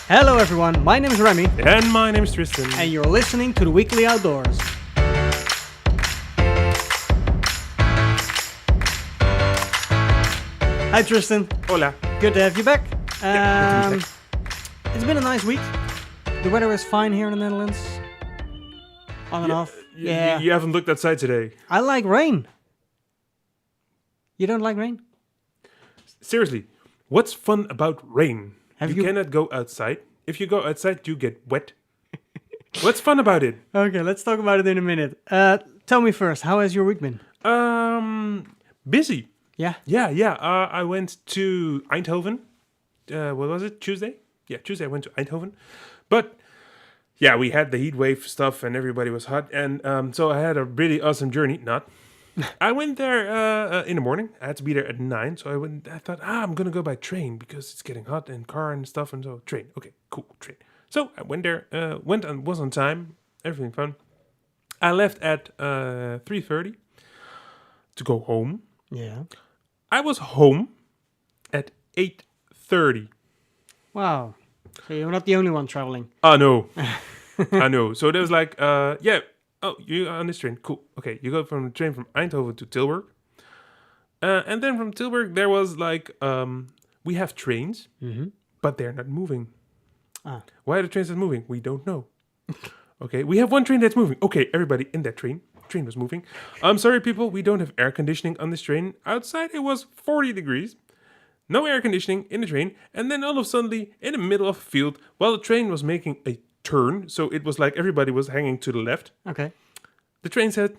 Hello everyone, my name is Remy. And my name is Tristan. And you're listening to The Weekly Outdoors. Hi Tristan. Hola. Good to have you back. Yeah, good to be It's been a nice week. The weather is fine here in the Netherlands. On and off. Yeah. You haven't looked outside today. I like rain. You don't like rain? Seriously, what's fun about rain? Have you you- cannot go outside. If you go outside, you get wet. What's fun about it? Okay, let's talk about it in a minute. Tell me first, how has your week been? Busy. Yeah. Yeah. I went to Eindhoven. What was it? Tuesday? Yeah, Tuesday I went to Eindhoven. But yeah, we had the heat wave stuff and everybody was hot. And so I had a really awesome journey. I went there in the morning. I had to be there at 9. So I thought, I'm going to go by train because it's getting hot and car and stuff. And so train. Okay, cool, train. So I went there, went and was on time. Everything fun. I left at 3:30 to go home. Yeah. I was home at 8:30. Wow. So you're not the only one traveling. Oh, no. I know. So there was like, yeah. Oh, you're on this train. Cool. Okay, you go from the train from Eindhoven to Tilburg. And then from Tilburg, there was like, we have trains, but they're not moving. Ah. Why are the trains not moving? We don't know. Okay, we have one train that's moving. Okay, everybody in that train. Train was moving. I'm sorry, people. We don't have air conditioning on this train. Outside, it was 40 degrees. No air conditioning in the train. And then all of a sudden, in the middle of a field, while the train was making a turn, so it was like everybody was hanging to the left. Okay. The train said,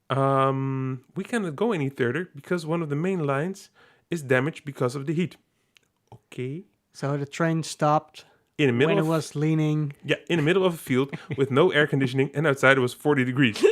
we cannot go any further because one of the main lines is damaged because of the heat. Okay. So the train stopped In the middle when of it was leaning. Yeah, in the middle of a field with no air conditioning, and outside it was 40 degrees.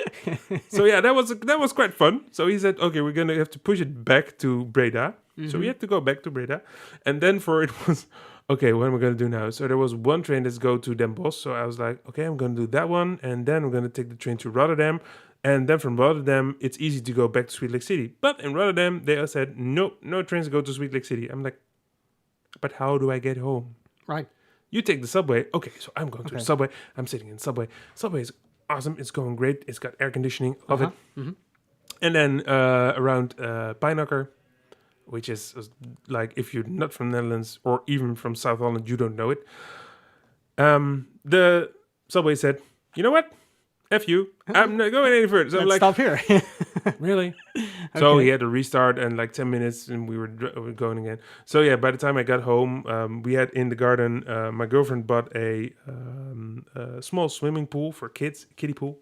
So yeah, that was quite fun. So he said, okay, we're gonna have to push it back to Breda. So we had to go back to Breda, and then it was okay. What am I gonna do now? So there was one train that's go to Den Bosch. So I was like, okay, I'm gonna do that one, and then I'm gonna take the train to Rotterdam, and then from Rotterdam it's easy to go back to Sweet Lake City. But in Rotterdam they said no trains go to Sweet Lake City. I'm like, but how do I get home? Right. You take the subway. Okay, so I'm going to the subway. I'm sitting in the subway. Subway is awesome. It's going great. It's got air conditioning. Love it. Mm-hmm. And then around Pijnacker, which is like if you're not from Netherlands or even from South Holland, you don't know it. The subway said, you know what? F you. I'm not going any further. So I'm Let's like, stop here. really? So Okay. he had to restart and like 10 minutes and we were going again. So yeah, by the time I got home, we had in the garden, my girlfriend bought a small swimming pool for kids, kiddie pool.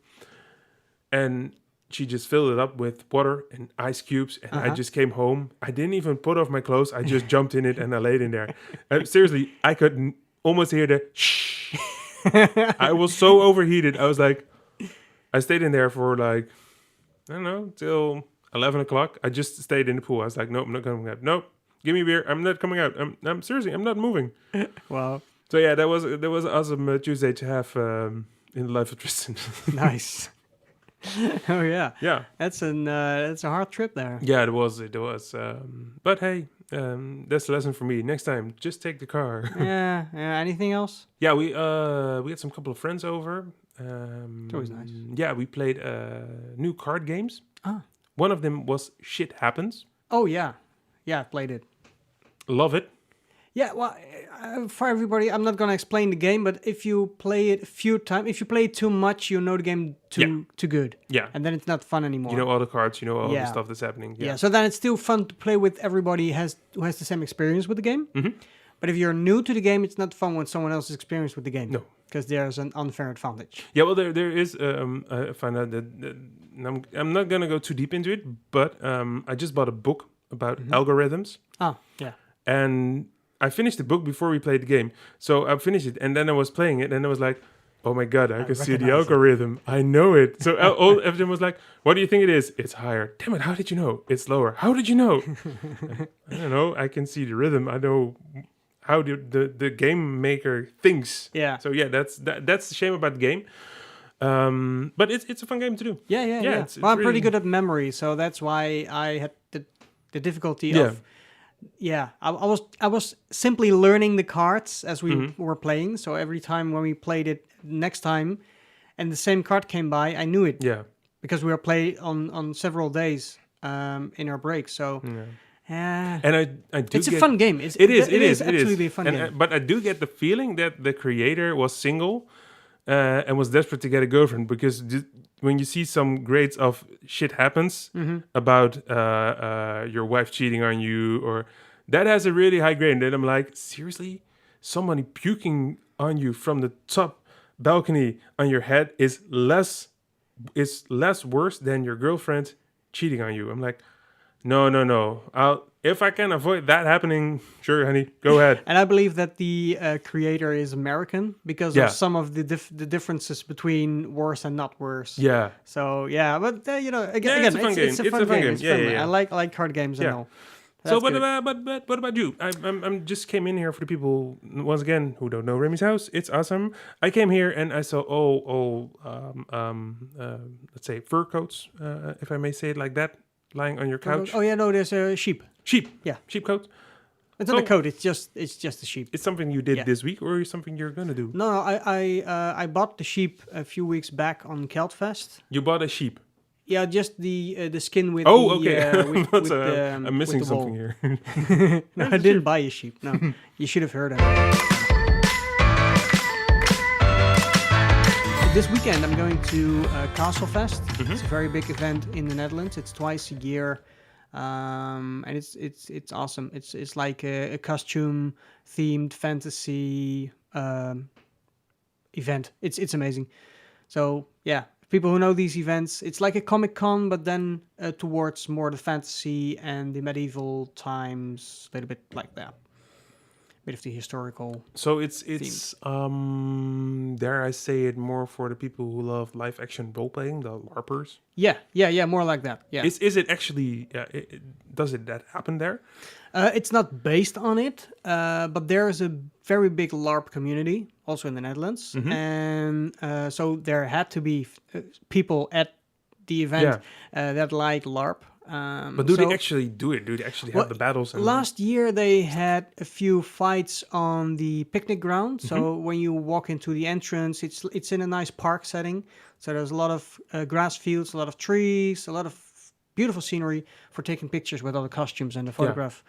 And she just filled it up with water and ice cubes. And I just came home. I didn't even put off my clothes. I just jumped in it and I laid in there. Seriously, I could almost hear the shh. I was so overheated. I was like, I stayed in there for like, I don't know, till 11 o'clock. I just stayed in the pool. I was like, nope, I'm not coming out. Nope, give me a beer. I'm not coming out. I'm seriously, I'm not moving. Wow. So yeah, that was an awesome Tuesday to have in the life of Tristan. Nice. Oh yeah. Yeah. That's a hard trip there. Yeah, it was. But hey, that's the lesson for me. Next time, just take the car. Yeah. Anything else? Yeah, we had some couple of friends over. It's always nice. Yeah, we played new card games. Ah. One of them was Shit Happens. Oh yeah. Yeah, I played it. Love it. Yeah, well, for everybody, I'm not gonna explain the game, but if you play it a few times, if you play it too much, you know the game too good. Yeah. And then it's not fun anymore. You know all the cards, you know all Yeah. the stuff that's happening. Yeah. So then it's still fun to play with everybody who has the same experience with the game. Mhm. But if you're new to the game, it's not fun when someone else is experienced with the game. No. Because there's an unfair advantage. Yeah, well, there is. I find out that I'm not gonna go too deep into it, but I just bought a book about algorithms, Ah, yeah. and I finished the book before we played the game. So I finished it, and then I was playing it, and I was like, "Oh my god, I can see the recognize it. algorithm. I know it." So everyone was like, "What do you think it is?" It's higher. Damn it! How did you know? It's lower. How did you know? I don't know. I can see the rhythm. I know how the game maker thinks. Yeah. So yeah, that's the shame about the game. But it's a fun game to do. Yeah. it's Well, I'm pretty really- good at memory, so that's why I had the difficulty Yeah. of I was simply learning the cards as we Mm-hmm. were playing. So every time when we played it next time, and the same card came by, I knew it Yeah. because we were playing on several days in our break. So And I do it's a get, fun game. it is Absolutely a fun and game. but I do get the feeling that the creator was single and was desperate to get a girlfriend because when you see some grades of shit happens about your wife cheating on you, or that has a really high grade, and then I'm like, seriously, somebody puking on you from the top balcony on your head is less worse than your girlfriend cheating on you. I'm like, no. If I can avoid that happening, sure, honey, go ahead. And I believe that the creator is American because Yeah. of some of the differences between worse and not worse. Yeah. So yeah, but again, Yeah, it's a fun game. It's a fun game. It's Yeah, fun. yeah, yeah. I like card games and Yeah. all. So, That's but what about you? I'm just came in here for the people once again who don't know Remy's house. It's awesome. I came here and I saw let's say fur coats, if I may say it like that, lying on your couch. Oh yeah, no, there's a sheep. Sheep. Yeah. Sheep coat. It's not a coat. It's just a sheep. It's something you did Yeah. this week, or something you're gonna do. No, I bought the sheep a few weeks back on Keltfest. You bought a sheep. Yeah, just the skin with Oh, the, okay. with the, I'm missing with the wool. something here. No, I didn't buy a sheep. No, you should have heard of it. This weekend I'm going to Castlefest. It's a very big event in the Netherlands. It's twice a year, and it's awesome. It's like a costume themed fantasy event. It's amazing. So yeah, people who know these events, it's like a Comic-Con, but then towards more the fantasy and the medieval times, a little bit like that. Bit of the historical. So it's dare I say it, more for the people who love live action role playing, the LARPers. Yeah, more like that. Yeah. Is it actually? Does that happen there? It's not based on it, but there is a very big LARP community also in the Netherlands, and so there had to be people at the event that like LARP. But do they actually do it? Do they actually have the battles? And Last year they had a few fights on the picnic ground. So when you walk into the entrance, it's in a nice park setting. So there's a lot of grass fields, a lot of trees, a lot of beautiful scenery for taking pictures with all the costumes and to photograph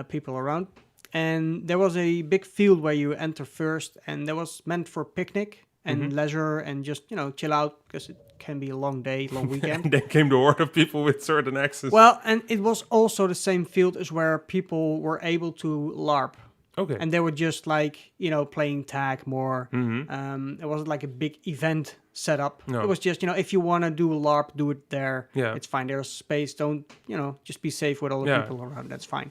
people around. And there was a big field where you enter first, and that was meant for picnic and leisure and just chill out because it can be a long day, long weekend. and then came the horde of people with sword and axes. Well, and it was also the same field as where people were able to LARP. Okay. And they were just like, playing tag more. It wasn't like a big event set up. No. It was just, if you want to do LARP, do it there. Yeah. It's fine. There's space. Don't, just be safe with all the people around. That's fine.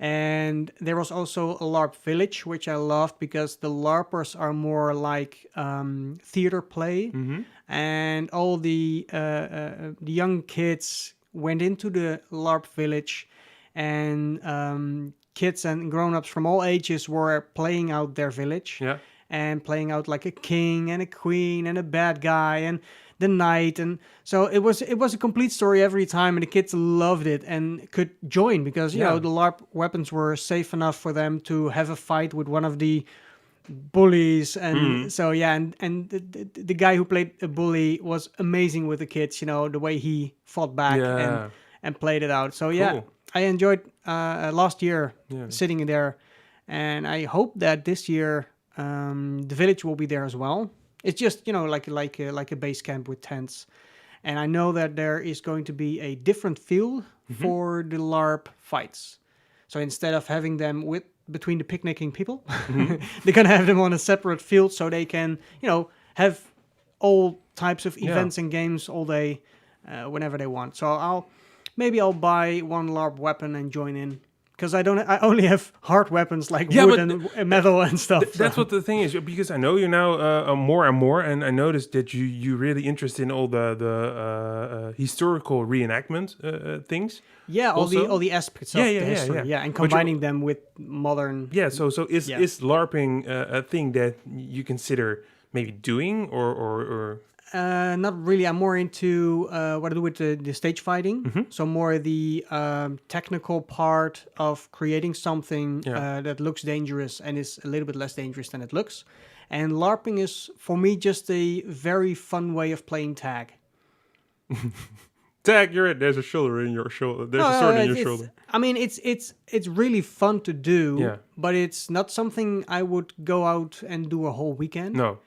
And there was also a LARP village, which I loved because the LARPers are more like theater play. And all the young kids went into the LARP village, and kids and grown-ups from all ages were playing out their village. Yeah. And playing out like a king and a queen and a bad guy and the knight. And so it was a complete story every time, and the kids loved it and could join because the LARP weapons were safe enough for them to have a fight with one of the bullies. And so and the guy who played a bully was amazing with the kids, the way he fought back and played it out. So Cool. I enjoyed last year sitting in there, and I hope that this year the village will be there as well. It's just like a base camp with tents, and I know that there is going to be a different field for the LARP fights. So instead of having them between the picnicking people, they're gonna have them on a separate field so they can have all types of events and games all day whenever they want. So I'll buy one LARP weapon and join in. Because I only have hard weapons like wood and metal and stuff. That's what the thing is, because I know you now more and more, and I noticed that you really interested in all the historical reenactment things. Yeah, all the aspects of the history. Yeah, and combining them with modern. Yeah, so is LARPing a thing that you consider maybe doing or Not really. I'm more into what I do with the stage fighting. Mm-hmm. So more the technical part of creating something Yeah. that looks dangerous and is a little bit less dangerous than it looks. And LARPing is, for me, just a very fun way of playing tag. Tag, you're right. There's a shoulder in your shoulder. There's a sword in your shoulder. I mean, it's really fun to do, Yeah. but it's not something I would go out and do a whole weekend. No.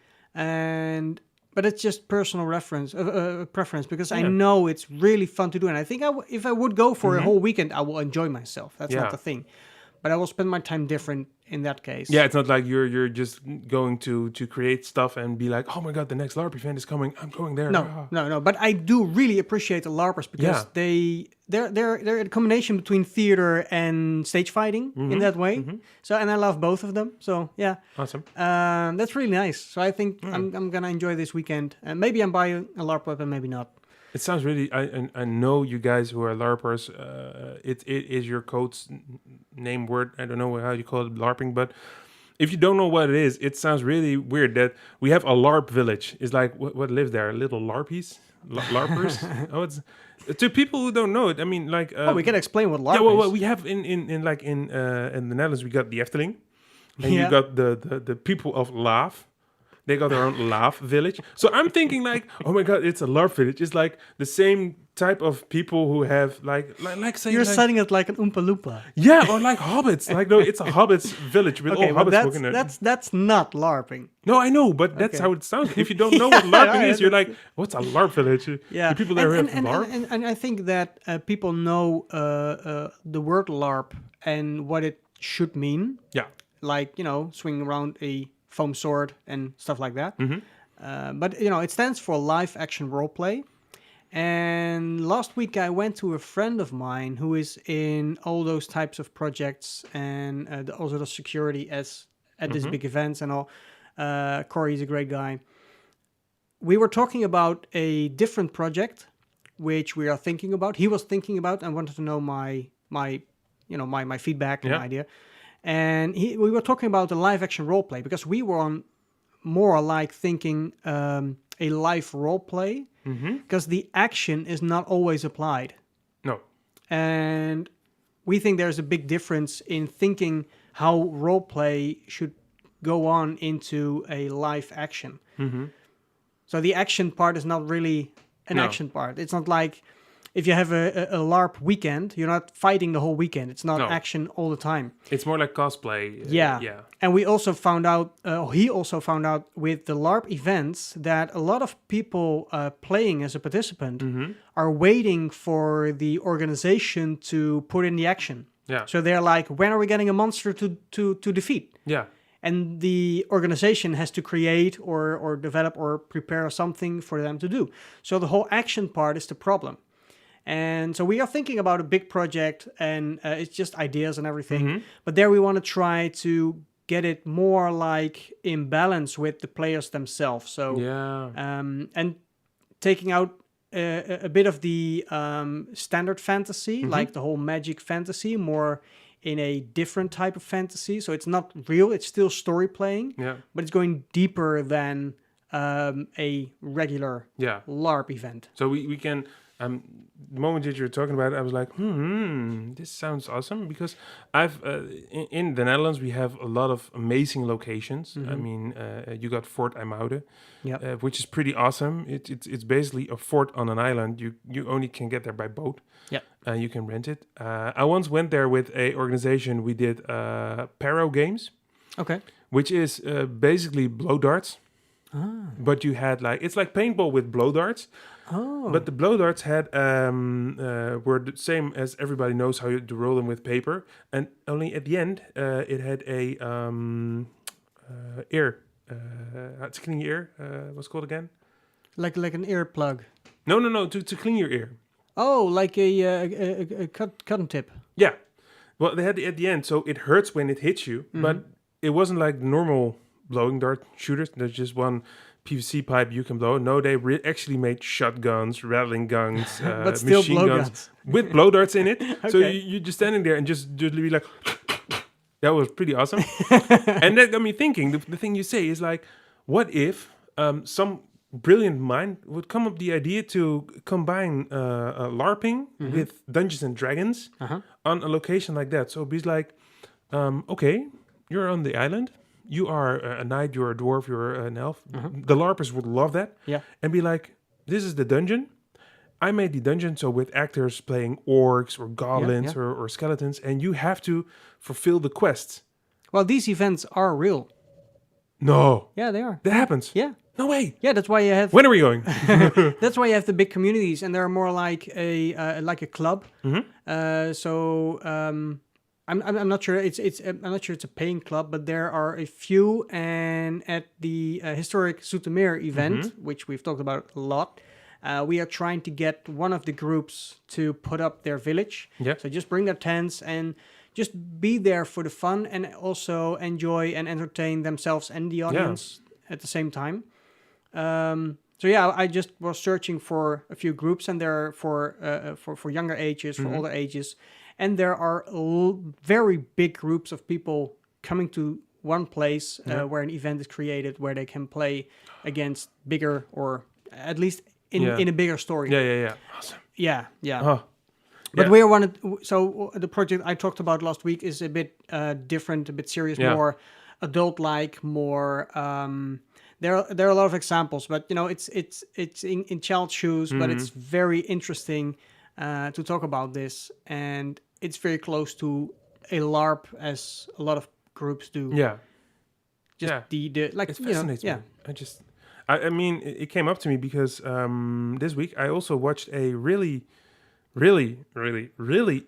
But it's just personal preference because I Yeah. know it's really fun to do, and I think if I would go for a Mhm. whole weekend, I will enjoy myself. That's Yeah. not the thing, but I will spend my time different in that case. Yeah, it's not like you're just going to create stuff and be like, oh my god, the next LARP event is coming. I'm going there. Ah. No. But I do really appreciate the LARPers because they're a combination between theater and stage fighting in that way. So, and I love both of them. So yeah, Awesome. that's really nice. So I think I'm gonna enjoy this weekend, and maybe I'm buying a LARP weapon, maybe not. It sounds really. I know you guys who are LARPers. It is your code's name word. I don't know how you call it, LARPing, but if you don't know what it is, it sounds really weird that we have a LARP village. It's like what live there? Little LARPies, LARPers. Oh, it's to people who don't know it. I mean, like. We can explain what LARP yeah, well, is. we have in the Netherlands, we got the Efteling, and Yeah. you got the people of Laaf. They got their own LARP village. So I'm thinking like, oh my god, it's a LARP village. It's like the same type of people who have like say You're like, setting it like an Oompa Loompa. yeah, or like hobbits. Like no, it's a hobbits village with all Okay, but hobbits walking there. that's not LARPing. No, I know, but that's Okay. how it sounds. If you don't know what LARPing Yeah, is, you're like, what's a LARP village? Yeah, The people there have and, LARP. and I think that people know the word LARP and what it should mean. Yeah. Like, swinging around a foam sword and stuff like that. But it stands for live action role play. And last week I went to a friend of mine who is in all those types of projects and also the security at these big events and all. Corey is a great guy. We were talking about a different project which we are thinking about. He was thinking about and wanted to know my feedback and Yeah. idea. And we were talking about the live action role play because we were on more like thinking a live role play because the action is not always applied. No. And we think there's a big difference in thinking how role play should go on into a live action. So the action part is not really an No. action part. It's not like if you have a LARP weekend, you're not fighting the whole weekend. It's not No. action all the time. It's more like cosplay. Yeah. Yeah. And we also found out, he also found out with the LARP events that a lot of people playing as a participant are waiting for the organization to put in the action. Yeah. So they're like, when are we getting a monster to defeat? Yeah. And the organization has to create or develop or prepare something for them to do. So the whole action part is the problem. And so we are thinking about a big project and it's just ideas and everything. But there we want to try to get it more like in balance with the players themselves. So Yeah. and taking out a bit of the standard fantasy, like the whole magic fantasy, more in a different type of fantasy. So it's not real, it's still story playing, Yeah. but it's going deeper than a regular Yeah. LARP event. So we can. The moment that you were talking about it, I was like, this sounds awesome because I've in the Netherlands we have a lot of amazing locations. I mean, you got Fort IJmuiden, which is pretty awesome. It's basically a fort on an island. You only can get there by boat. Yeah. You can rent it. I once went there with a organization. We did Paro games, Okay. which is basically blow darts. But you had it's like paintball with blow darts. Oh. But the blow darts had were the same as everybody knows how to roll them with paper, and only at the end it had a ear. To clean your ear. What's it called again? Like an earplug. No. To clean your ear. Oh, like a cotton tip. Yeah. Well, they had it at the end, so it hurts when it hits you, but it wasn't like normal blowing dart shooters. There's just one PVC pipe you can blow. No, they actually made shotguns, rattling guns, But still machine blow guns guns. with blow darts in it. So Okay. you're just standing there and just be like, that was pretty awesome. And that got me thinking. The thing you say is like, what if some brilliant mind would come up the idea to combine LARPing with Dungeons and Dragons on a location like that. So it'd be like, okay, you're on the island. You are a knight, you're a dwarf, you're an elf. The LARPers would love that. Yeah. And be like, this is the dungeon. I made the dungeon, so with actors playing orcs or goblins or skeletons, and you have to fulfill the quests. Well, these events are real. No. Yeah, they are. That happens. Yeah. No way. Yeah, that's why you have. When are we going? That's why you have the big communities, and they're more like a club. I'm not sure I'm not sure it's a paying club, but there are a few. And at the historic Zoetermeer event, which we've talked about a lot, we are trying to get one of the groups to put up their village. Yeah. So just bring their tents and just be there for the fun, and also enjoy and entertain themselves and the audience at the same time. So yeah, I just was searching for a few groups, and there are for younger ages, for older ages, and there are very big groups of people coming to one place where an event is created, where they can play against bigger, or at least in a bigger story. Yeah. Awesome. Yeah. Oh. But we wanted, so the project I talked about last week is a bit different, a bit serious, more adult-like, more. There are a lot of examples, but it's in child's shoes, but it's very interesting to talk about this, and it's very close to a LARP, as a lot of groups do. Yeah. Just the like it fascinates me. I mean, it came up to me because this week I also watched a really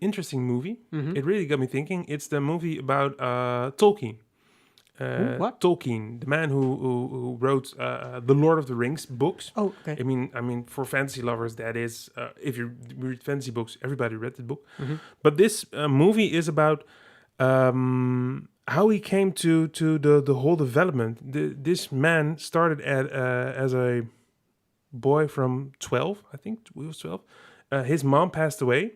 interesting movie. It really got me thinking. It's the movie about Tolkien. What? Tolkien, the man who wrote the Lord of the Rings books. Oh, okay. I mean, for fantasy lovers, that is, if you read fantasy books, everybody read the book. But this movie is about how he came to the whole development. This man started as a boy from 12, I think he was 12. His mom passed away,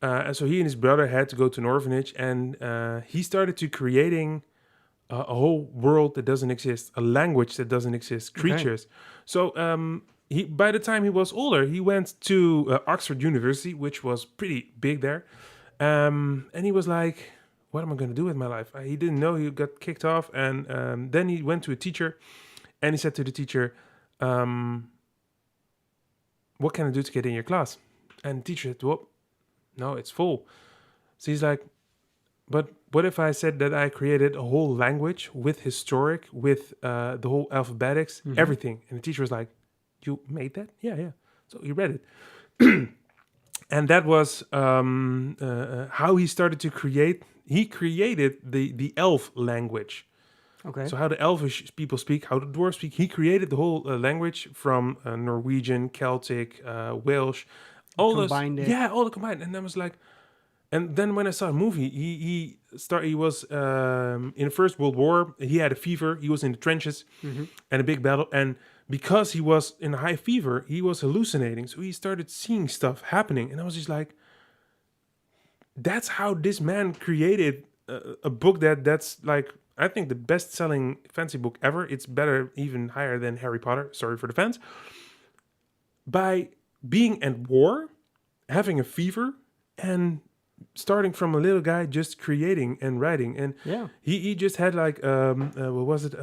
and so he and his brother had to go to an orphanage, and he started to creating a whole world that doesn't exist, a language that doesn't exist, creatures. So by the time he was older, he went to Oxford University, which was pretty big there, and he was like, what am I going to do with my life? He didn't know. He got kicked off, and then he went to a teacher, and he said to the teacher, what can I do to get in your class? And the teacher said, well, no, it's full. So he's like, but what if I said that I created a whole language with historic, with the whole alphabetics, everything? And the teacher was like, you made that? Yeah. So he read it. And that was how he started to create. He created the elf language. Okay. So how the elvish people speak, how the dwarves speak. He created the whole language from Norwegian, Celtic, Welsh. All combined those, all the combined. And I was like, and then when I saw a movie, he was in the First World War. He had a fever. He was in the trenches and a big battle. And because he was in a high fever, he was hallucinating. So he started seeing stuff happening. And I was just like, that's how this man created a book that's like, I think the best-selling fantasy book ever. It's better, even higher than Harry Potter. Sorry for the fans. By being at war, having a fever, and starting from a little guy just creating and writing. And he just had like, what was it?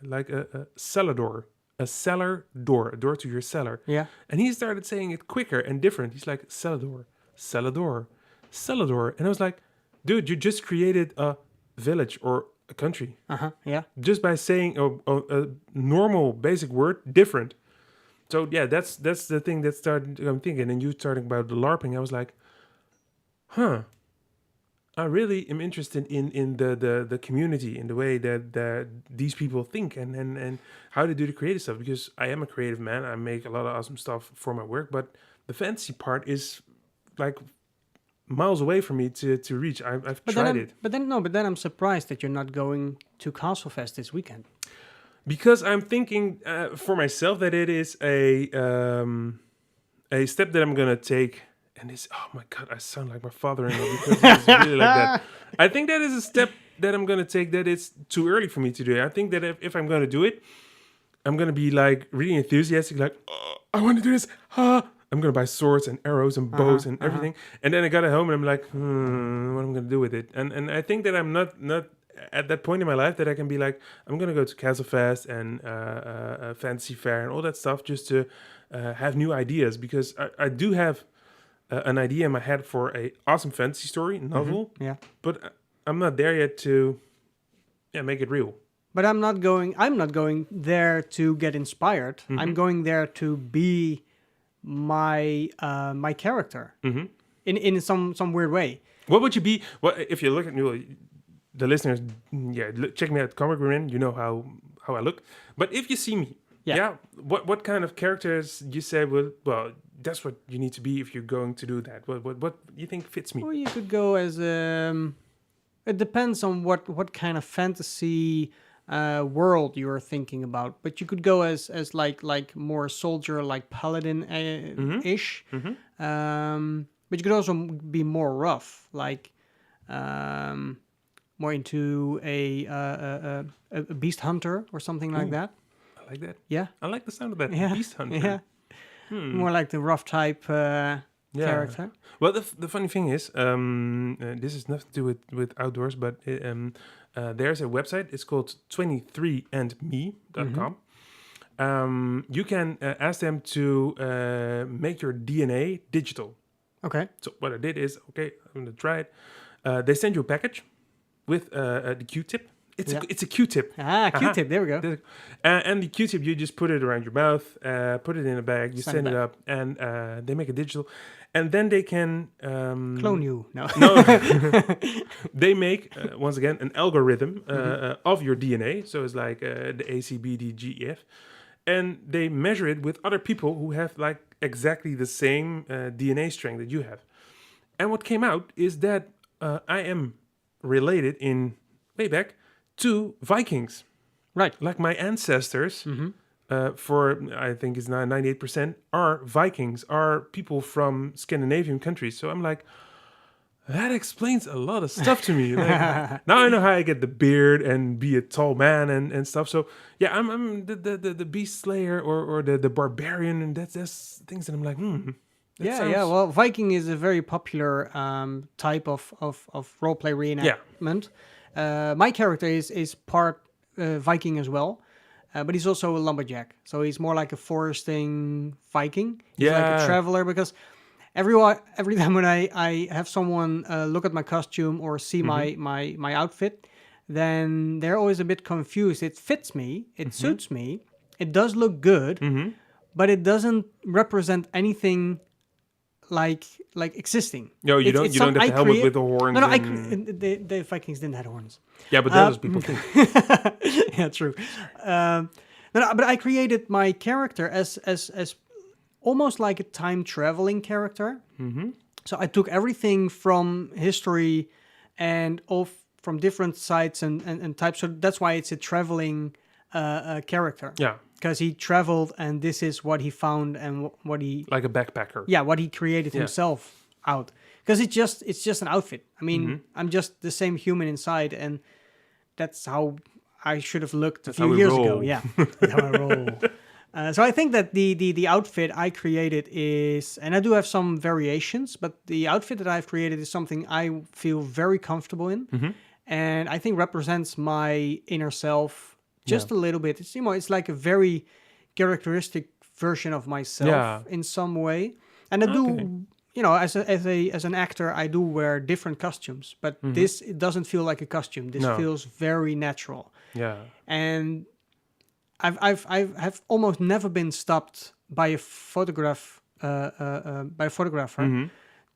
Like a cellar door. A cellar door. A door to your cellar. Yeah. And he started saying it quicker and different. He's like, cellar door, cellar door, cellar door. And I was like, dude, you just created a village or a country. Yeah. Just by saying a normal basic word different. So yeah, that's the thing that started. I'm thinking, and you starting about the LARPing. I was like, I really am interested in the community, in the way that these people think, and how they do the creative stuff. Because I am a creative man. I make a lot of awesome stuff for my work, but the fantasy part is like miles away from me to reach. I've tried it. But then I'm surprised that you're not going to Castlefest this weekend. Because I'm thinking for myself that it is a step that I'm gonna take, and it's, oh my god, I sound like my father-in-law because it's really like that. I think that is a step that I'm going to take that it's too early for me to do it. I think that if I'm going to do it, I'm going to be like really enthusiastic, like, oh, I want to do this. I'm going to buy swords and arrows and bows and everything. And then I got it home and I'm like, what am I going to do with it? And I think that I'm not at that point in my life that I can be like, I'm going to go to Castle Fest and Fantasy Fair and all that stuff just to have new ideas, because I do have an idea in my head for a awesome fantasy story novel, but I'm not there yet to make it real. But I'm not going there to get inspired. I'm going there to be my my character in some weird way. What would you be? What if you look at the listeners? Check me out, Comic Room. You know how I look. But if you see me, what kind of characters you say? Well, that's what you need to be if you're going to do that. What you think fits me? Well, you could go as it depends on what kind of fantasy world you're thinking about, but you could go as like more soldier, like paladin ish. But you could also be more rough, like more into a beast hunter or something like that. I like that. Yeah, I like the sound of that. Yeah. Beast hunter. Yeah, more like the rough type character. Well, the funny thing is, this has nothing to do with outdoors, but there's a website. It's called 23andme.com. You can ask them to make your DNA digital. Okay. So what I did is, I'm going to try it. They send you a package with the Q-tip. It's a Q-tip. Q-tip. There we go. And the Q-tip, you just put it around your mouth, put it in a bag, you send it up, and they make it digital. And then they can clone you. No. They make once again an algorithm of your DNA. So it's like the ACBDGF, and they measure it with other people who have like exactly the same DNA strength that you have. And what came out is that I am related in way back to Vikings. Right. Like my ancestors. For I think it's 98% are Vikings, are people from Scandinavian countries. So I'm like, that explains a lot of stuff to me. Like, now I know how I get the beard and be a tall man and stuff. So yeah, I'm the beast slayer or the barbarian, and that's things that I'm like, Yeah. Well, Viking is a very popular type of roleplay reenactment. My character is part Viking as well. But he's also a lumberjack, so he's more like a foresting Viking. He's like a traveler, because every time when I have someone look at my costume or see my outfit, then they're always a bit confused. It fits me, it suits me, it does look good, but it doesn't represent anything like existing. No, you don't have the helmet with the horns. No, the Vikings didn't have horns. Yeah, but those people think. Yeah, true. But I created my character as almost like a time traveling character. So I took everything from history and from different sites and types. So that's why it's a traveling character. Yeah. Because he traveled, and this is what he found and what he... Like a backpacker. Yeah, what he created himself out. Because it's just an outfit. I mean, I'm just the same human inside, and that's how I should have looked a few years ago. Yeah, that's how I roll. So I think that the outfit I created is... And I do have some variations, but the outfit that I've created is something I feel very comfortable in. And I think represents my inner self... Just a little bit. It's like a very characteristic version of myself in some way. And I do, as an actor, I do wear different costumes. But this, it doesn't feel like a costume. This feels very natural. Yeah. And I've almost never been stopped by a photographer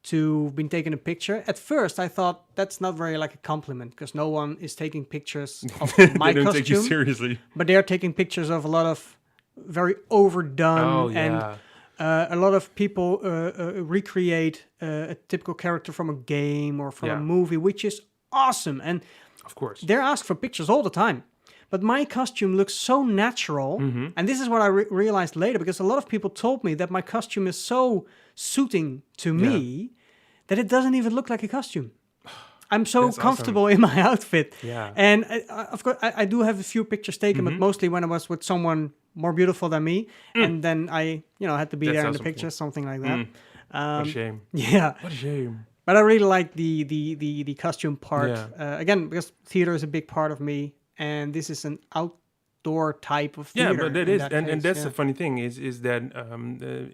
to been taking a picture. At first, I thought that's not very like a compliment, because no one is taking pictures of my they don't costume. Take you seriously. But they're taking pictures of a lot of very overdone and a lot of people recreate a typical character from a game or from a movie, which is awesome. And of course, they're asked for pictures all the time. But my costume looks so natural, and this is what I realized later, because a lot of people told me that my costume is so suiting to me that it doesn't even look like a costume. I'm so That's comfortable in my outfit. Yeah. And of course, I do have a few pictures taken, but mostly when I was with someone more beautiful than me, and then I, had to be That's there in the awesome, picture, cool. something like that. What a shame. Yeah, What a shame. but I really like the costume part. Yeah. Again, because theater is a big part of me, and this is an outdoor type of Yeah, theater. but that in is, that and case, that's yeah. the funny thing is that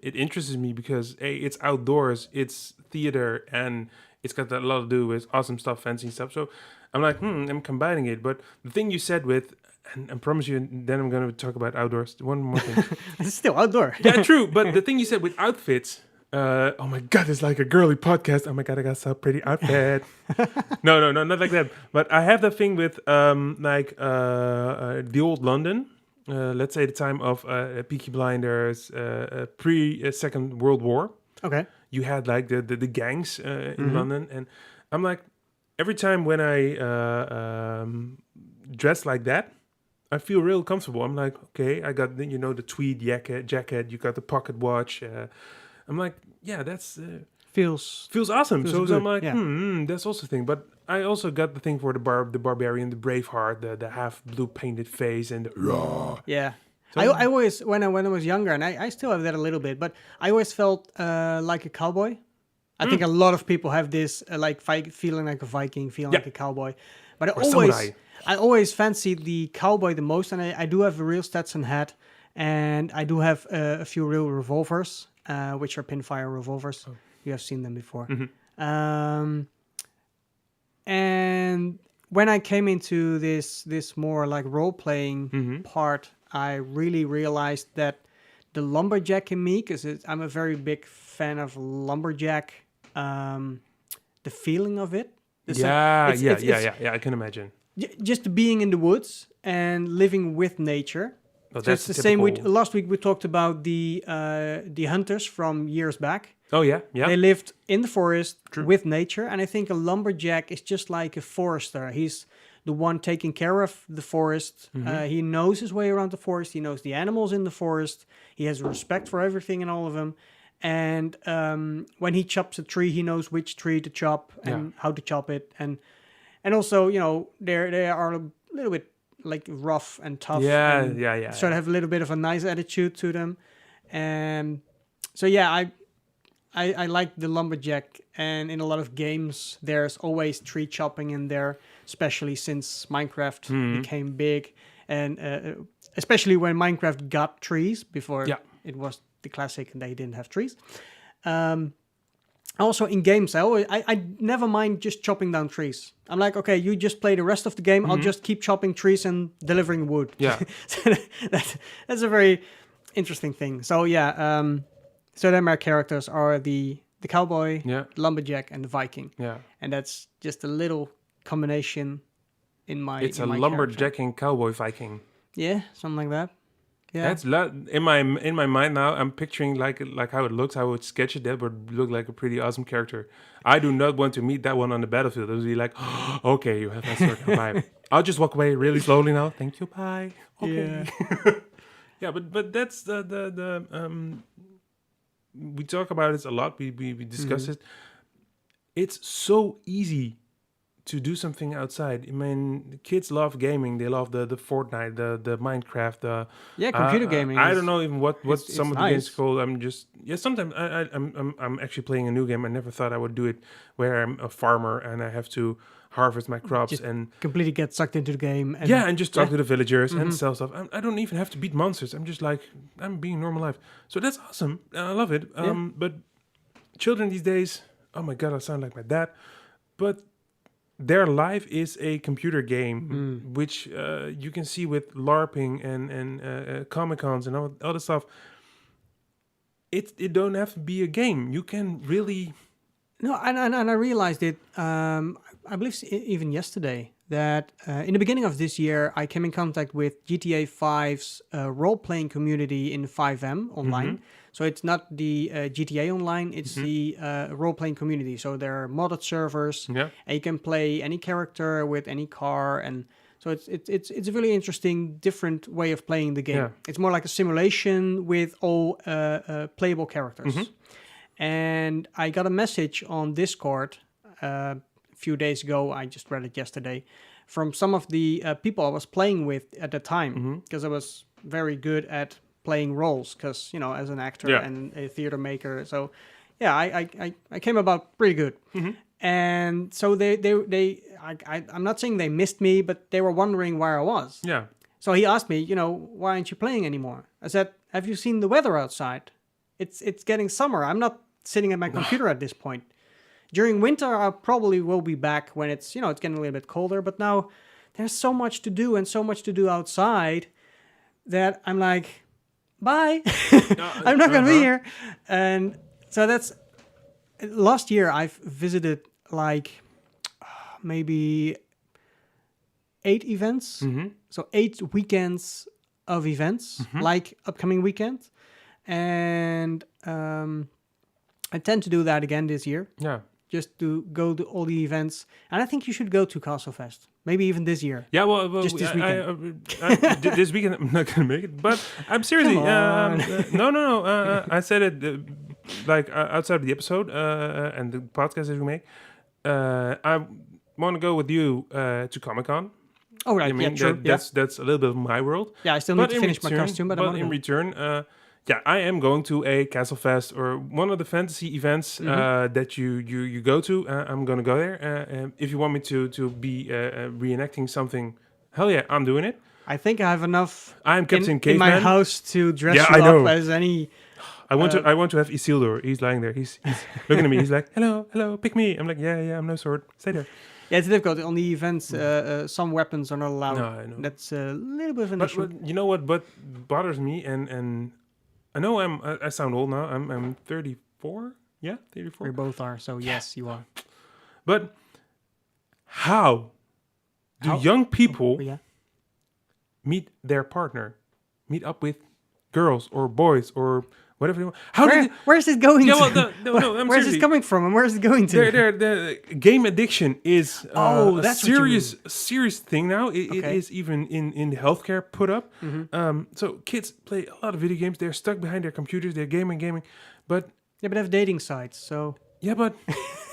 it interests me because it's outdoors, it's theater, and it's got a lot to do with awesome stuff, fancy stuff. So I'm like, I'm combining it. But the thing you said with, and I promise you, then I'm going to talk about outdoors. One more thing. It's still outdoor. Yeah, true. But the thing you said with outfits, oh my God, it's like a girly podcast. Oh my God, I got so pretty outfit. No, not like that. But I have that thing with the old London. Let's say the time of Peaky Blinders, pre-Second World War. Okay. You had like the gangs in London, and I'm like, every time when I dress like that, I feel real comfortable. I'm like, okay, I got the tweed jacket. You got the pocket watch. I'm like, yeah, that's Feels awesome. feels So good, I'm like, yeah. that's also a thing. But I also got the thing for the barbarian, the Braveheart, the half blue painted face, and the raw. Yeah. So- I always, when I was younger, and I still have that a little bit, but I always felt like a cowboy. I think a lot of people have this, feeling like a Viking, feeling Yeah. like a cowboy. But Or samurai. I always fancied the cowboy the most, and I do have a real Stetson hat, and I do have a few real revolvers, which are pinfire revolvers. Oh. You have seen them before. Mm-hmm. And when I came into this more like role-playing part, I really realized that the lumberjack in me, because I'm a very big fan of lumberjack, the feeling of it. Yeah, It's- I can imagine. Just being in the woods and living with nature. Oh, So it's the same. Last week we talked about the hunters from years back. Oh yeah, yeah. They lived in the forest with nature, and I think a lumberjack is just like a forester. He's the one taking care of the forest. He knows his way around the forest. He knows the animals in the forest. He has respect for everything and all of them. And when he chops a tree, he knows which tree to chop and how to chop it. And also, they are a little bit like rough and tough. Yeah, and yeah. sort of have a little bit of a nice attitude to them. And so, yeah, I like the lumberjack, and in a lot of games, there's always tree chopping in there, especially since Minecraft became big, and especially when Minecraft got trees before it was the classic and they didn't have trees. Also in games, I never mind just chopping down trees. I'm like, okay, you just play the rest of the game. I'll just keep chopping trees and delivering wood. Yeah. So that's a very interesting thing. So yeah, so then my characters are the cowboy, Yeah. lumberjack, and the Viking. Yeah. And that's just a little combination in my. It's in a my character. lumberjacking cowboy Viking. Yeah, something like that. Yeah. That's in my mind now. I'm picturing like how it looks. How I would sketch it. That would look like a pretty awesome character. I do not want to meet that one on the battlefield. It would be like, okay, you have that sort of vibe. I'll just walk away really slowly now. Thank you, bye. Okay. Yeah. Yeah, but that's the we talk about it a lot. We discuss it. It's so easy to do something outside. I mean, the kids love gaming. They love the Fortnite, the Minecraft. Computer gaming. I don't know even what it's some of the games nice. called. I'm just sometimes I'm actually playing a new game. I never thought I would do it, where I'm a farmer and I have to harvest my crops Just and completely get sucked into the game. And and just talk to the villagers and sell stuff. I don't even have to beat monsters. I'm just like, I'm being normal life. So that's awesome. I love it. But children these days, oh my God, I sound like my dad. But their life is a computer game, which you can see with LARPing and Comic-Cons and all the stuff. It don't have to be a game. You can really... No, and I realized it, I believe even yesterday, that in the beginning of this year, I came in contact with GTA 5's role-playing community in 5M online. So it's not the GTA Online, it's the role-playing community. So there are modded servers, and you can play any character with any car, and so it's a really interesting, different way of playing the game. Yeah. It's more like a simulation with all playable characters. And I got a message on Discord few days ago. I just read it yesterday from some of the people I was playing with at the time, because I was very good at playing roles, because as an actor and a theater maker. So yeah, I came about pretty good. And so I'm not saying they missed me, but they were wondering where I was. Yeah. So he asked me, why aren't you playing anymore? I said, have you seen the weather outside? It's getting summer. I'm not sitting at my computer at this point. During winter, I probably will be back when it's getting a little bit colder. But now there's so much to do and so much to do outside that I'm like, bye. I'm not going to be here. And so that's... Last year, I've visited like maybe 8 events. So 8 weekends of events, like upcoming weekend. And I tend to do that again this year. Yeah. Just to go to all the events. And I think you should go to Castlefest. Maybe even this year. Yeah, well just this weekend. This weekend I'm not going to make it. But I'm seriously... no. I said it outside of the episode and the podcast that we make. I want to go with you to Comic-Con. Oh, right. I mean, sure. That's a little bit of my world. Yeah, I still need to finish my costume. But in return... I am going to a Castlefest or one of the fantasy events that you go to. I'm going to go there. If you want me to be reenacting something, hell yeah, I'm doing it. I think I have enough I'm Captain in Caveman. my house to dress you up as any... I want to have Isildur. He's lying there. He's looking at me. He's like, hello, pick me. I'm like, yeah, I'm no sword. Stay there. Yeah, it's difficult. On the events, some weapons are not allowed. No, I know. That's a little bit of an issue. But you know what? But bothers me, and I know I sound old now. I'm 34. Yeah, 34. We both are. So yes, you are. But how do young people meet their partner, meet up with girls or boys or whatever they want? Where's it going to? No, where's this coming from and where's it going to? The game addiction is that's a serious thing now. It is even in the healthcare put up. So kids play a lot of video games. They're stuck behind their computers. They're gaming. But they have dating sites, so... Yeah, but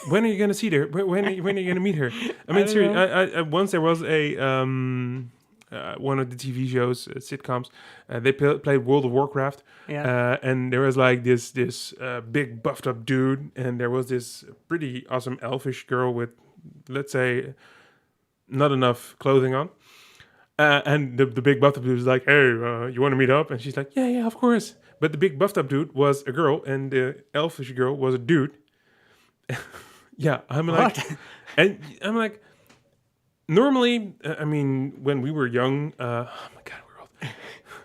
when are you going to see her? When are you going to meet her? I mean, seriously, I once there was a... one of the TV shows, sitcoms, they played World of Warcraft, and there was like this big buffed up dude, and there was this pretty awesome elfish girl with, let's say, not enough clothing on, and the big buffed up dude was like, hey, you want to meet up? And she's like, yeah, of course. But the big buffed up dude was a girl, and the elfish girl was a dude. Yeah, I'm like, what? And I'm like, normally, I mean, when we were young, oh my God, we're old.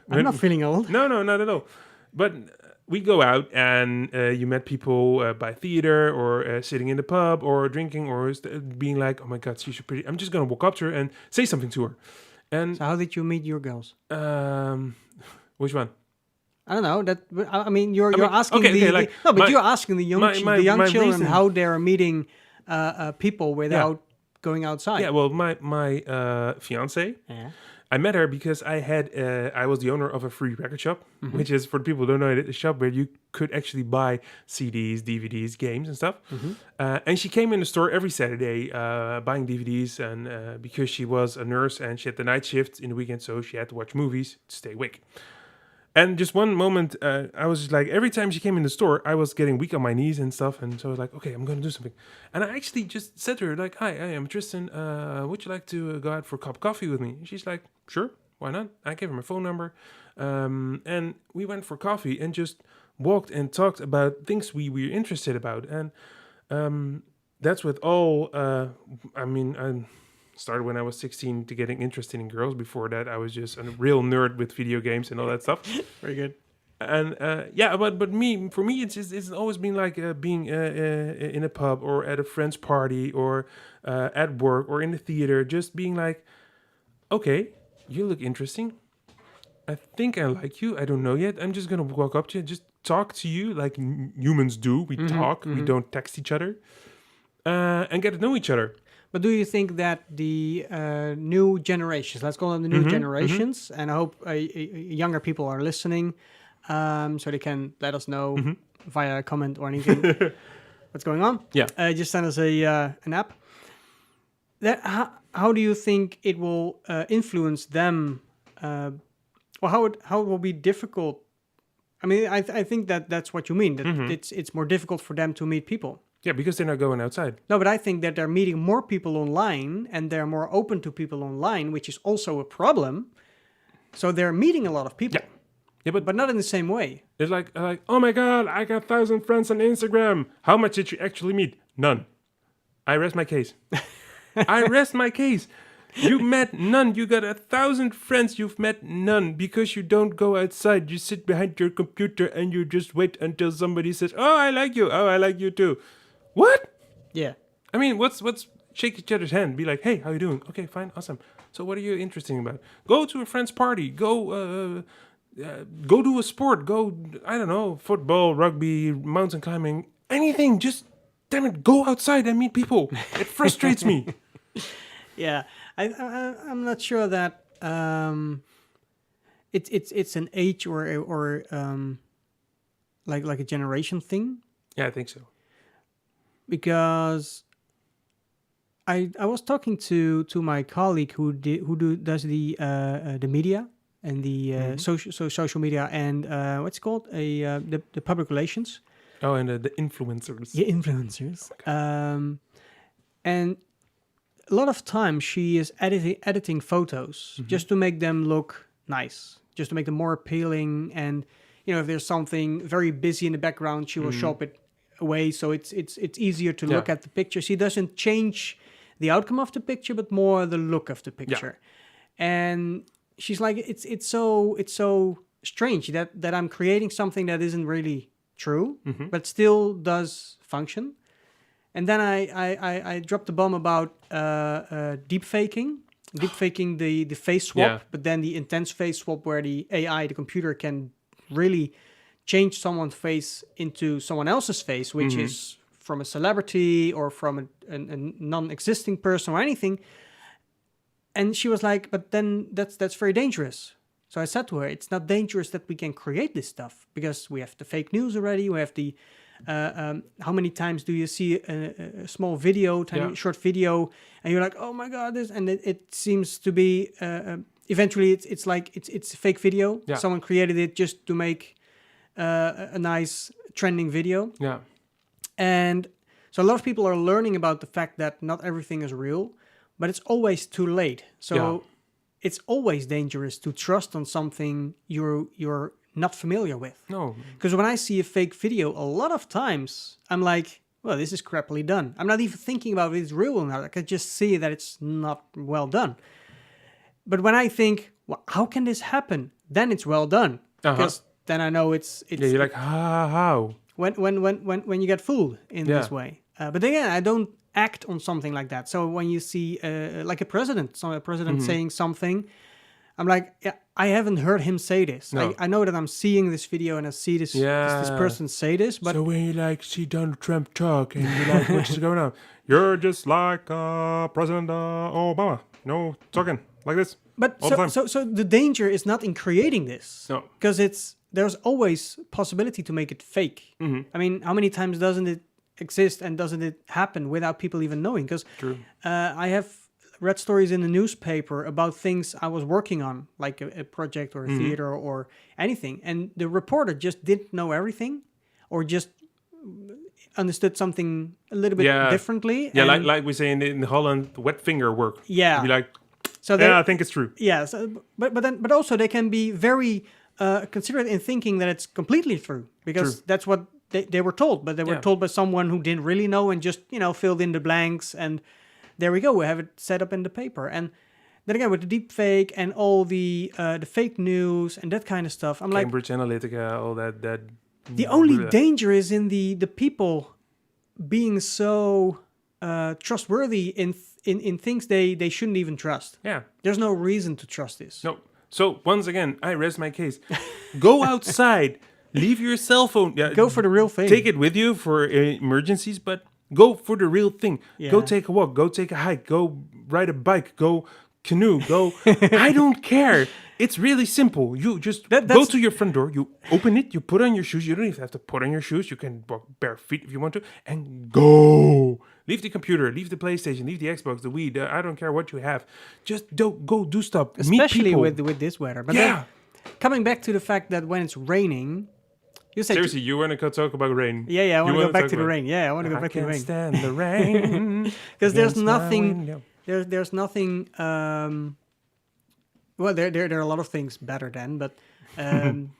I'm not feeling old. No, not at all. But we go out and you met people by theater or sitting in the pub or drinking or being like, oh my God, she's so pretty. I'm just going to walk up to her and say something to her. And so how did you meet your girls? Which one? I don't know. You're asking but you're asking the young children reason, how they're meeting people without going outside. Yeah, well, my fiance, I met her because I was the owner of a free record shop, which is, for the people who don't know, a shop where you could actually buy CDs, DVDs, games and stuff. And she came in the store every Saturday buying DVDs, and because she was a nurse and she had the night shift in the weekend, so she had to watch movies to stay awake. And just one moment, I was just like, every time she came in the store, I was getting weak on my knees and stuff. And so I was like, okay, I'm going to do something. And I actually just said to her, like, hi, I am Tristan. Would you like to go out for a cup of coffee with me? And she's like, sure, why not? I gave her my phone number. And we went for coffee and just walked and talked about things we were interested about. And that's with all, I started when I was 16 to getting interested in girls. Before that, I was just a real nerd with video games and all that stuff. Very good. And for me, it's always been like being in a pub or at a friend's party or at work or in the theater, just being like, okay, you look interesting. I think I like you. I don't know yet. I'm just gonna walk up to you, just talk to you like humans do. We talk. We don't text each other, and get to know each other. But do you think that the new generations, let's call them the new generations, and I hope younger people are listening, so they can let us know via a comment or anything what's going on. Yeah. Just send us an app. how do you think it will influence them, or how it will be difficult? I mean, I think that's what you mean, that it's more difficult for them to meet people. Yeah, because they're not going outside. No, but I think that they're meeting more people online and they're more open to people online, which is also a problem. So they're meeting a lot of people. Yeah, but not in the same way. It's like, oh my God, I got 1,000 friends on Instagram. How much did you actually meet? None. I rest my case. I rest my case. You met none. You got 1,000 friends. You've met none because you don't go outside. You sit behind your computer and you just wait until somebody says, "Oh, I like you. Oh, I like you too." What? Yeah. I mean, what's shake each other's hand. Be like, "Hey, how you doing? Okay, fine, awesome. So, what are you interested about? Go to a friend's party. Go do a sport. Go, I don't know, football, rugby, mountain climbing, anything. Just damn it, go outside and meet people. It frustrates me." Yeah, I'm not sure that it's an age or like a generation thing. Yeah, I think so. Because I was talking to my colleague who does the media and the social media and what's it called the public relations. Oh, and the influencers. Yeah, influencers. Okay. And a lot of times she is editing photos just to make them look nice, just to make them more appealing. And if there's something very busy in the background, she will shop it away, so it's easier to look at the picture. She doesn't change the outcome of the picture, but more the look of the picture. And she's like, it's so strange that I'm creating something that isn't really true, but still does function. And then I dropped the bomb about deep faking the face swap, but then the intense face swap where the AI, the computer, can really change someone's face into someone else's face, which is from a celebrity or from a non-existing person or anything. And she was like, but then that's very dangerous. So I said to her, it's not dangerous that we can create this stuff because we have the fake news already. We have the how many times do you see a small video, short video, and you're like, oh my God, this, and it seems to be eventually it's like it's a fake video. Yeah. Someone created it just to make a nice trending video. Yeah. And so a lot of people are learning about the fact that not everything is real, but it's always too late. So it's always dangerous to trust on something you're not familiar with. No. Because when I see a fake video, a lot of times I'm like, well, this is crappily done. I'm not even thinking about if it's real or not. I can just see that it's not well done. But when I think, well, how can this happen? Then it's well done. Because then I know it's yeah, you're like, how? When you get fooled in this way. But again, I don't act on something like that. So when you see like a president saying something, I'm like, yeah, I haven't heard him say this. No. I know that I'm seeing this video and I see this person say this. But so when you see Donald Trump talk and you're like, what's going on? You're just like President Obama, talking like this. But so the danger is not in creating this. No. Because there's always possibility to make it fake. Mm-hmm. I mean, how many times doesn't it exist and doesn't it happen without people even knowing? Because I have read stories in the newspaper about things I was working on, like a project or a theater or anything. And the reporter just didn't know everything or just understood something a little bit differently. Yeah, like we say in Holland, wet finger work. Yeah. You'd be like, I think it's true. Yeah, but also they can be very considerate in thinking that it's completely true because that's what they were told. But they were told by someone who didn't really know and just, filled in the blanks and there we go. We have it set up in the paper. And then again, with the deep fake and all the fake news and that kind of stuff, I'm Cambridge Analytica, all that. The only danger is in the people being so trustworthy in things they shouldn't even trust. Yeah. There's no reason to trust this. No. So once again, I rest my case. Go outside. Leave your cell phone. Yeah, go for the real thing. Take it with you for emergencies, but go for the real thing. Yeah. Go take a walk. Go take a hike. Go ride a bike. Go canoe. Go. I don't care. It's really simple. You just go that's- to your front door, you open it, you put on your shoes. You don't even have to put on your shoes. You can walk bare feet if you want to, and go. Leave the computer, leave the PlayStation, leave the Xbox, the Wii. I don't care what you have. Just go do stuff. Meet especially people. with this weather. But Yeah. then coming back to the fact that when it's raining, you said Seriously, you want to talk about rain? yeah, I want You to go wanna back talk to the about- rain. Yeah, I want to go I back to the can't rain stand the rain. because there's against my nothing. window. There's nothing. Well, there are a lot of things better than, but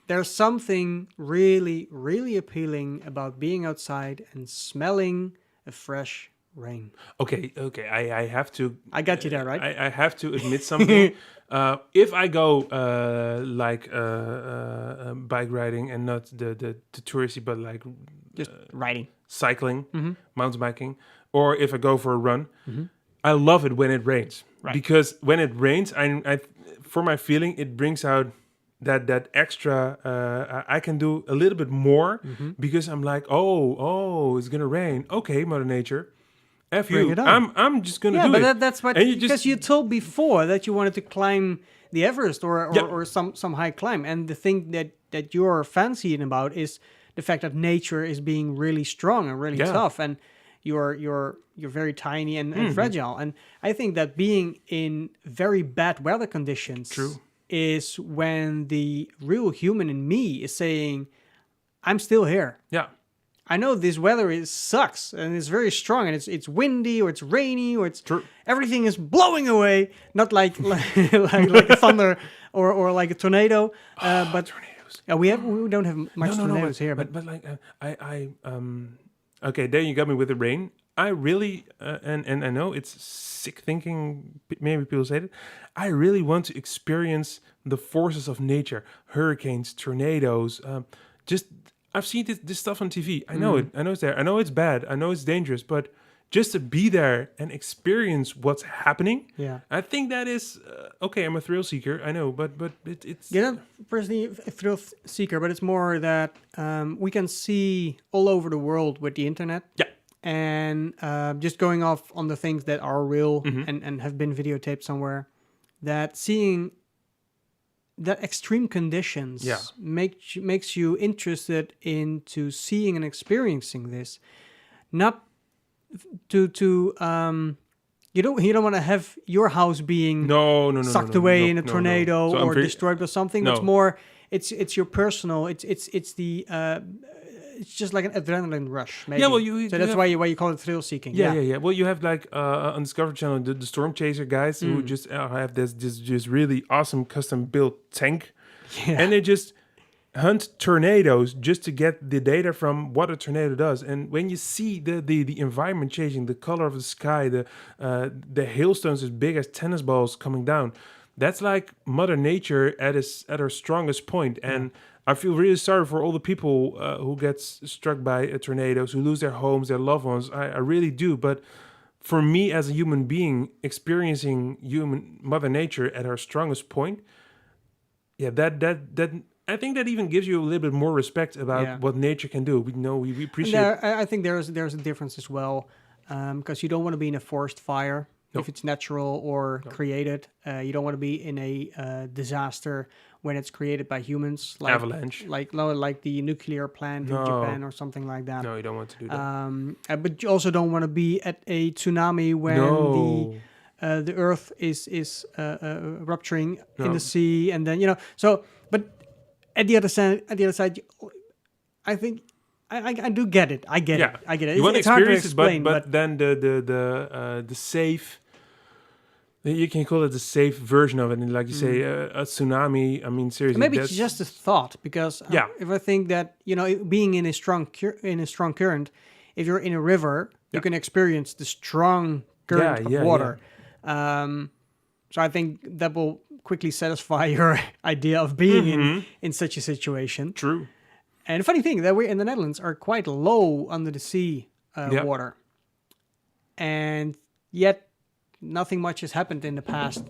there's something really, really appealing about being outside and smelling a fresh rain. Okay. I have to. I got you there, right? I have to admit something. If I go bike riding and not the touristy, but like Just riding. cycling, Mm-hmm. mountain biking, or if I go for a run, I love it when it rains. Right. Because when it rains, I for my feeling, it brings out that extra. I can do a little bit more Mm-hmm. because I'm like, oh, it's gonna rain. Okay, Mother Nature, F Bring you. it on. I'm just gonna Yeah, do but it. that's what And you because just- you told before that you wanted to climb the Everest or Yeah. some high climb, and the thing that you're fancying about is the fact that nature is being really strong and really Yeah. tough, and you're very tiny and fragile. And I think that being in very bad weather conditions True. is when the real human in me is saying, "I'm still here. Yeah. I know this weather sucks and it's very strong and it's windy or it's rainy or it's True. everything is blowing away, not like like a thunder or like a tornado. But Tornadoes. we don't have much tornadoes here. But like okay, there you got me with the rain. I really and I know it's sick thinking. Maybe people say it. I really want to experience the forces of nature, hurricanes, tornadoes. Just I've seen this stuff on TV. I know it. I know it's there. I know it's bad. I know it's dangerous. But just to be there and experience what's happening, Yeah. I think that is okay. I'm a thrill seeker. I know, but it's You're not personally a thrill seeker, but it's more that we can see all over the world with the internet. Yeah. And just going off on the things that are real Mm-hmm. and have been videotaped somewhere, that seeing that extreme conditions Yeah. makes you interested into seeing and experiencing this, not to you don't want to have your house being no, sucked no, away no, in a no. tornado So I'm or very- destroyed by something. No. It's more it's your personal. It's the it's just like an adrenaline rush. Maybe. Yeah, well, you so that's have- why you call it thrill seeking. Yeah. Well, you have like on Discovery Channel the Storm Chaser guys Mm. who just have this just really awesome custom built tank, Yeah. and they just hunt tornadoes just to get the data from what a tornado does. And when you see the environment changing, the color of the sky, the hailstones as big as tennis balls coming down, that's like Mother Nature at her strongest point. And I feel really sorry for all the people who get struck by tornadoes, who lose their homes, their loved ones. I really do. But for me as a human being, experiencing Mother Nature at her strongest point, yeah, that I think that even gives you a little bit more respect about what nature can do. We appreciate. I think there's a difference as well, because you don't want to be in a forest fire if it's natural or created. You don't want to be in a disaster when it's created by humans, like Avalanche. like the nuclear plant in Japan or something like that. No, you don't want to do that. But you also don't want to be at a tsunami when the earth is rupturing in the sea, and then so. But at the other side, I think I do get it. I get it. I get it. You want to It's hard to experience it, explain, but then the safe. You can call it the safe version of it, and like you say, a tsunami. I mean, seriously, maybe it's just a thought, because if I think that being in a strong current, if you're in a river, you can experience the strong current of water. So I think that will quickly satisfy your idea of being in such a situation. True. And the funny thing that we in the Netherlands are quite low under the sea water, and yet nothing much has happened in the past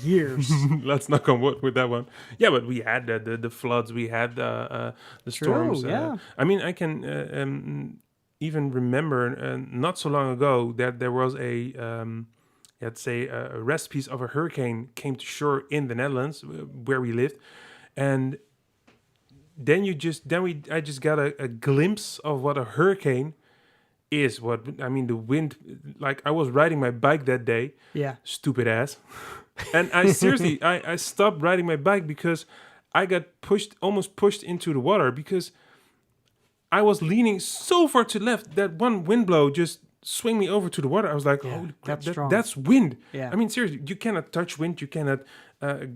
years. Let's knock on wood with that one. Yeah, but we had the floods, we had the storms. yeah. I mean, I can even remember not so long ago that there was a let's say, recipes of a hurricane came to shore in the Netherlands, where we lived, and then I just got a glimpse of what a hurricane is. What I mean, the wind. Like, I was riding my bike that day, Yeah. stupid ass, and I seriously, I stopped riding my bike because I got almost pushed into the water because I was leaning so far to the left that one wind blow just swing me over to the water. I was like, holy crap, that's strong. that's wind. Yeah. I mean, seriously, you cannot touch wind. You cannot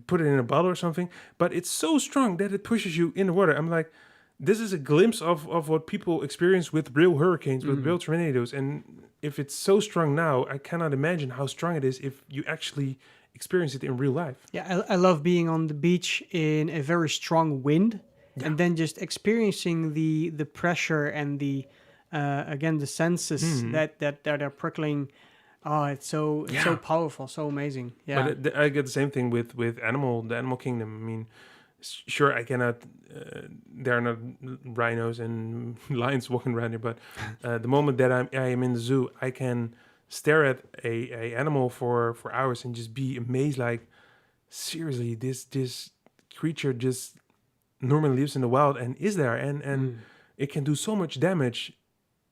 put it in a bottle or something. But it's so strong that it pushes you in the water. I'm like, this is a glimpse of what people experience with real hurricanes, with real tornadoes. And if it's so strong now, I cannot imagine how strong it is if you actually experience it in real life. Yeah, I love being on the beach in a very strong wind. Yeah. And then just experiencing the pressure and the again the senses that are prickling. Oh, it's so powerful, so amazing. Yeah, But I get the same thing with the animal kingdom. I mean, sure, I cannot. There are not rhinos and lions walking around here, but the moment that I am in the zoo, I can stare at a animal for hours and just be amazed. Like, seriously, this creature just normally lives in the wild and is there, and it can do so much damage.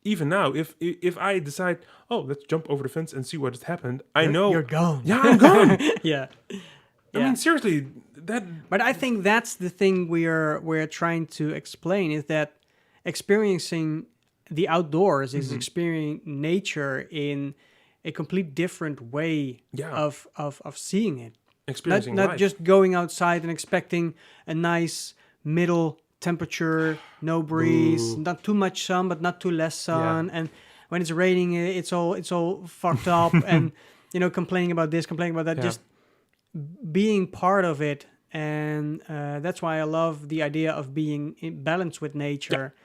Even now, if I decide, let's jump over the fence and see what has happened, I know you're gone. Yeah, I'm gone. Yeah. I mean, seriously, that. But I think that's the thing we're trying to explain, is that experiencing the outdoors is experiencing nature in a complete different way of seeing it. Experiencing not life. just going outside and expecting a nice middle temperature, no breeze, not too much sun, but not too less sun. And when it's raining, it's all fucked up, and complaining about this, complaining about that. Yeah. Just being part of it, and that's why I love the idea of being in balance with nature.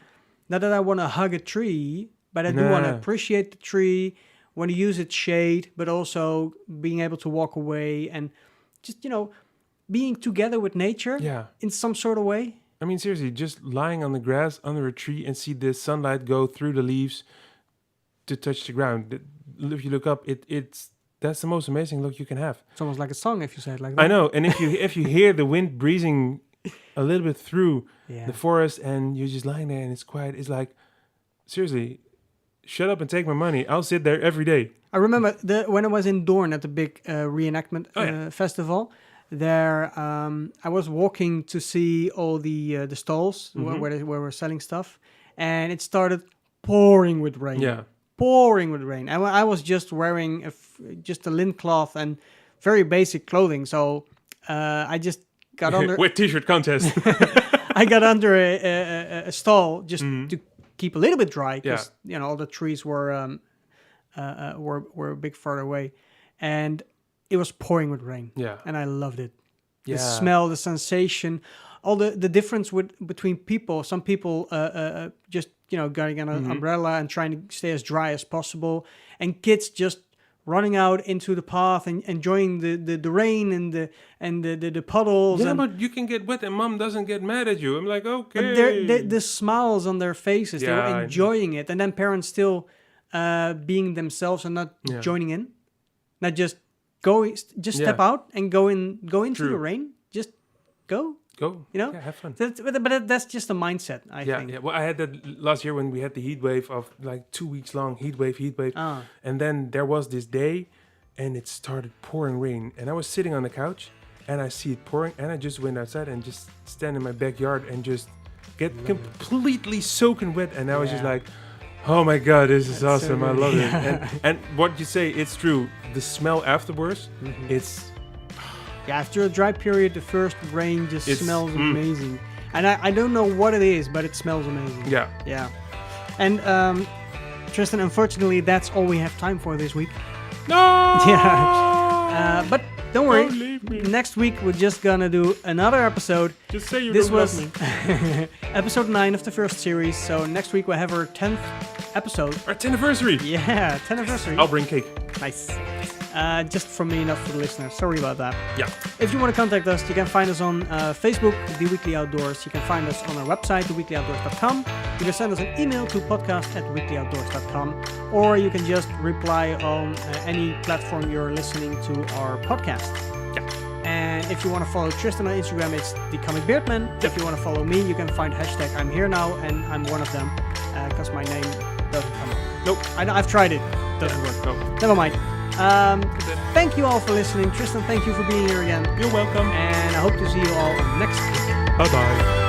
Not that I want to hug a tree, but I do want to appreciate the tree, want to use its shade, but also being able to walk away and just being together with nature in some sort of way. I mean, seriously, just lying on the grass under a tree and see the sunlight go through the leaves to touch the ground. If you look up, that's the most amazing look you can have. It's almost like a song if you say it like that. I know, and if you hear the wind breezing a little bit through Yeah. the forest and you're just lying there and it's quiet, it's like, seriously, shut up and take my money. I'll sit there every day. I remember when I was in Doorn at the big reenactment festival. There, I was walking to see all the stalls where we're selling stuff, and it started pouring with rain. Yeah, pouring with rain. And I was just wearing just a linen cloth and very basic clothing, so I just got under. Wet t-shirt contest. I got under a stall just to keep a little bit dry because all the trees were a bit further away, and it was pouring with rain. Yeah. And I loved it. Yeah. The smell, the sensation, all the difference between people. Some people just, getting an umbrella and trying to stay as dry as possible. And kids just running out into the path and enjoying the rain and the puddles. Yeah, but you can get wet and mom doesn't get mad at you. I'm like, okay. But the smiles on their faces, they were enjoying it. And then parents still being themselves and not joining in. Not just step out and go into the rain. Just go. Yeah, have fun. But that's just a mindset, I think. Yeah. Well, I had that last year when we had the heat wave of like 2 weeks long heat wave, and then there was this day, and it started pouring rain, and I was sitting on the couch, and I see it pouring, and I just went outside and just stand in my backyard and just get completely soaking wet, and I was just like, oh my god, this is awesome! So I love it. And what you say, it's true. The smell afterwards, it's. Yeah, after a dry period, the first rain just smells amazing. And I don't know what it is, but it smells amazing. Yeah. Yeah. And Tristan, unfortunately, that's all we have time for this week. No! Yeah. But don't worry. Don't leave me. Next week, we're just gonna do another episode. Just say you This don't was love me. episode 9 of the first series. So next week, we'll have our 10th episode. Our 10th anniversary. Yeah, 10th anniversary. I'll bring cake. Nice. Just from me, not for the listeners. Sorry about that. Yeah. If you want to contact us, you can find us on Facebook, The Weekly Outdoors. You can find us on our website, theweeklyoutdoors.com. You can send us an email to podcast@theweeklyoutdoors.com. or you can just reply on any platform you're listening to our podcast. Yeah. And if you want to follow Tristan on Instagram, it's the Comic Beardman. If you want to follow me, you can find hashtag I'm here now, and I'm one of them because my name doesn't come up. Nope. I've tried it. Doesn't work. No. Never mind. Thank you all for listening. Tristan, thank you for being here again. You're welcome. And I hope to see you all next week. Bye-bye.